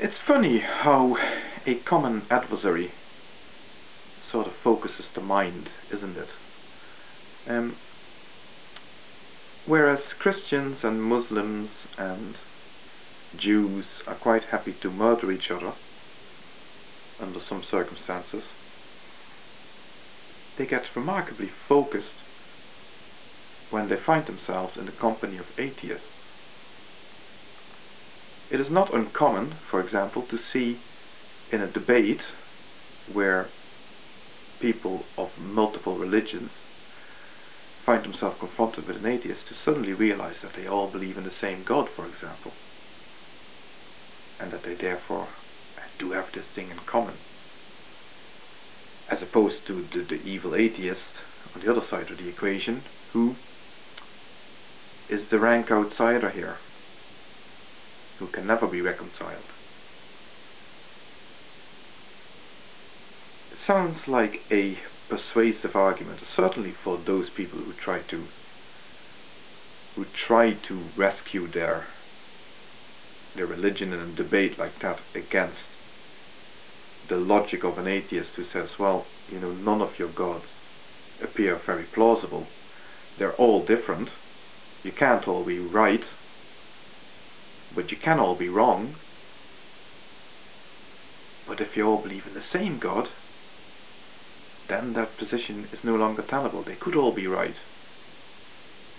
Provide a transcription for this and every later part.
It's funny how a common adversary sort of focuses the mind, isn't it? Whereas Christians and Muslims and Jews are quite happy to murder each other under some circumstances, they get remarkably focused when they find themselves in the company of atheists. It is not uncommon, for example, to see in a debate where people of multiple religions find themselves confronted with an atheist to suddenly realize that they all believe in the same God, for example, and that they therefore do have this thing in common, as opposed to the evil atheist on the other side of the equation, who is the rank outsider here, who can never be reconciled. It sounds like a persuasive argument, certainly for those people who try to rescue their religion in a debate like that against the logic of an atheist who says, well, none of your gods appear very plausible. They're all different. You can't all be right, but you can all be wrong. But if you all believe in the same God, then that position is no longer tenable. They could all be right.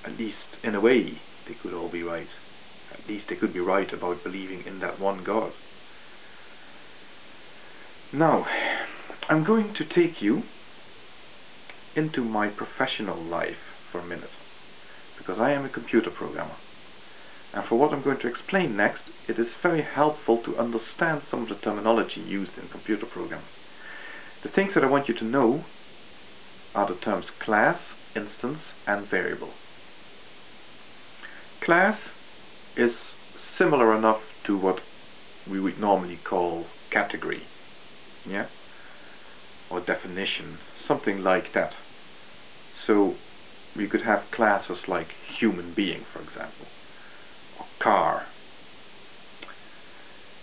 At least in a way they could all be right. At least they could be right about believing in that one God. Now, I'm going to take you into my professional life for a minute, because I am a computer programmer. And for what I'm going to explain next, it is very helpful to understand some of the terminology used in computer programs. The things that I want you to know are the terms class, instance, and variable. Class is similar enough to what we would normally call category, or definition, something like that. So we could have classes like human being, for example, or car.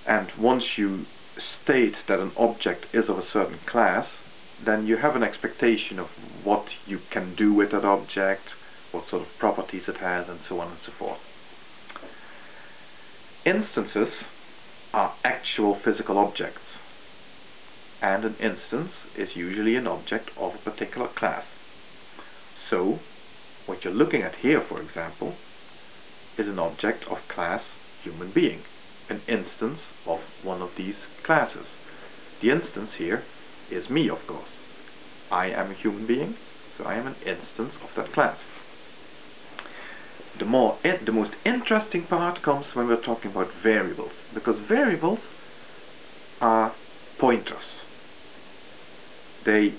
And once you state that an object is of a certain class, then you have an expectation of what you can do with that object, what sort of properties it has, and so on and so forth. Instances are actual physical objects, and an instance is usually an object of a particular class. So what you're looking at here, for example, is an object of class human being, an instance of one of these classes. The instance here is me, of course. I am a human being, so I am an instance of that class. The most interesting part comes when we're talking about variables, because variables are pointers. They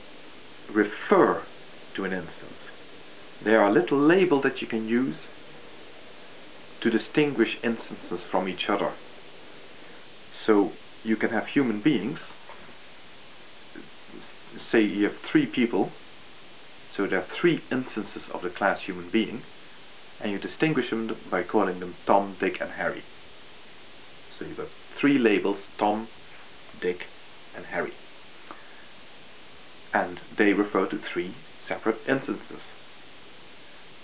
refer to an instance. They are a little label that you can use to distinguish instances from each other. So you can have human beings, say you have three people, so there are three instances of the class human being, and you distinguish them by calling them Tom, Dick, and Harry. So you've got three labels, Tom, Dick, and Harry. And they refer to three separate instances.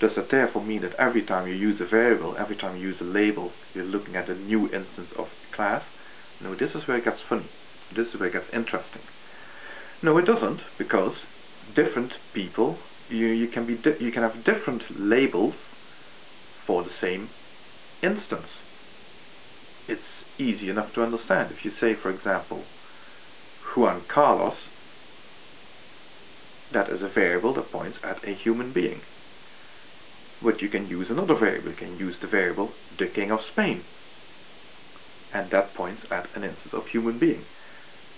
Does that therefore mean that every time you use a variable, every time you use a label, you're looking at a new instance of the class? No, this is where it gets funny. This is where it gets interesting. No, it doesn't, because different people, you can have different labels for the same instance. It's easy enough to understand. If you say, for example, Juan Carlos, that is a variable that points at a human being. But you can use another variable. You can use the variable the King of Spain, and that points at an instance of human being.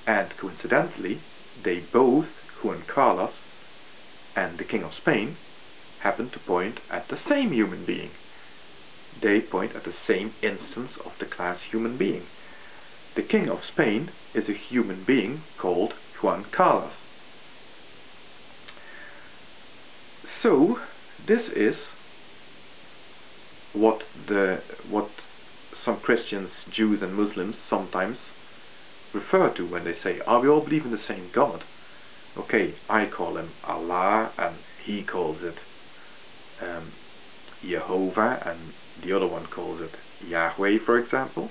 And coincidentally, they both, Juan Carlos and the King of Spain, happen to point at the same human being. They point at the same instance of the class human being. The King of Spain is a human being called Juan Carlos. So this is what some Christians, Jews and Muslims sometimes refer to when they say, we all believe in the same God. Okay, I call him Allah, and he calls it Jehovah, and the other one calls it Yahweh, for example.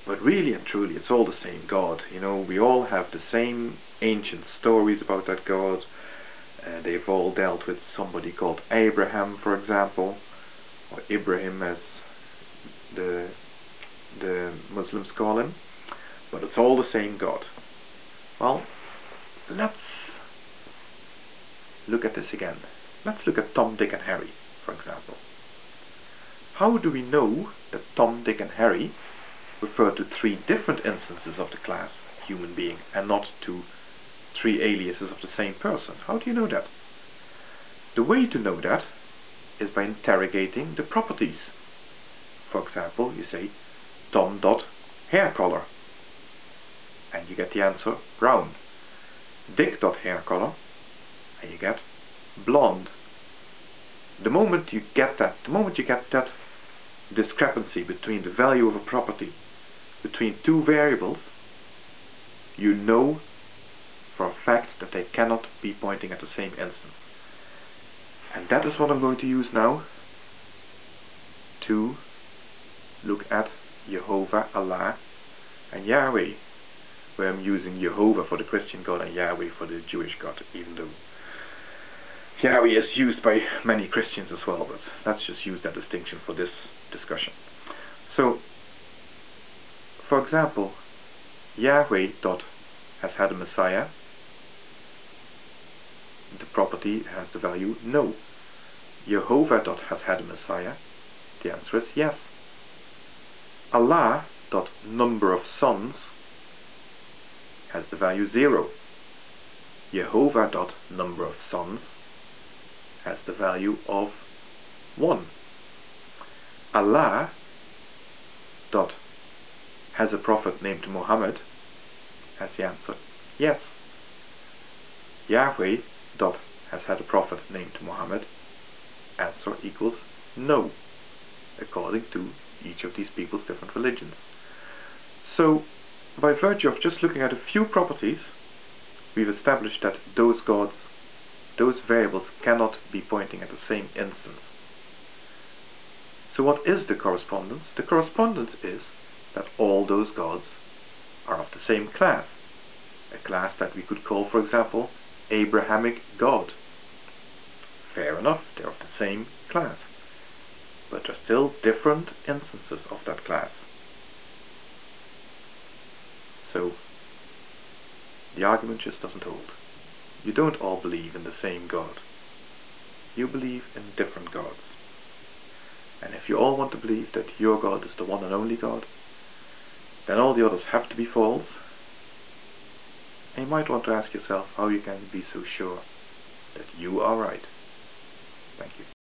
But really and truly, it's all the same God. You know, we all have the same ancient stories about that God. They've all dealt with somebody called Abraham, for example, or Ibrahim as the Muslims call him. But it's all the same God. Well, let's look at this again. Let's look at Tom, Dick and Harry, for example. How do we know that Tom, Dick and Harry refer to three different instances of the class human being and not to three aliases of the same person? How do you know that? The way to know that is by interrogating the properties. For example, you say Tom dot hair color, and you get the answer brown. Dick dot hair color, and you get blonde. The moment you get that discrepancy between the value of a property between two variables, you know for a fact that they cannot be pointing at the same instant. And that is what I'm going to use now to look at Jehovah, Allah, and Yahweh, where I'm using Jehovah for the Christian God and Yahweh for the Jewish God, even though Yahweh is used by many Christians as well, but let's just use that distinction for this discussion. So, for example, Yahweh dot has had a Messiah. The property has the value no. Jehovah dot has had a Messiah. The answer is yes. Allah dot number of sons has the value 0. Jehovah dot number of sons has the value of 1. Allah dot has a prophet named Muhammad has the answer yes. Yahweh dot has had a prophet named Muhammad, answer equals no, according to each of these people's different religions. So, by virtue of just looking at a few properties, we've established that those gods, those variables cannot be pointing at the same instance. So what is the correspondence? The correspondence is that all those gods are of the same class. A class that we could call, for example, Abrahamic God. Fair enough, they're of the same class. But there are still different instances of that class. So, the argument just doesn't hold. You don't all believe in the same God. You believe in different gods. And if you all want to believe that your God is the one and only God, then all the others have to be false. And you might want to ask yourself how you can be so sure that you are right. Thank you.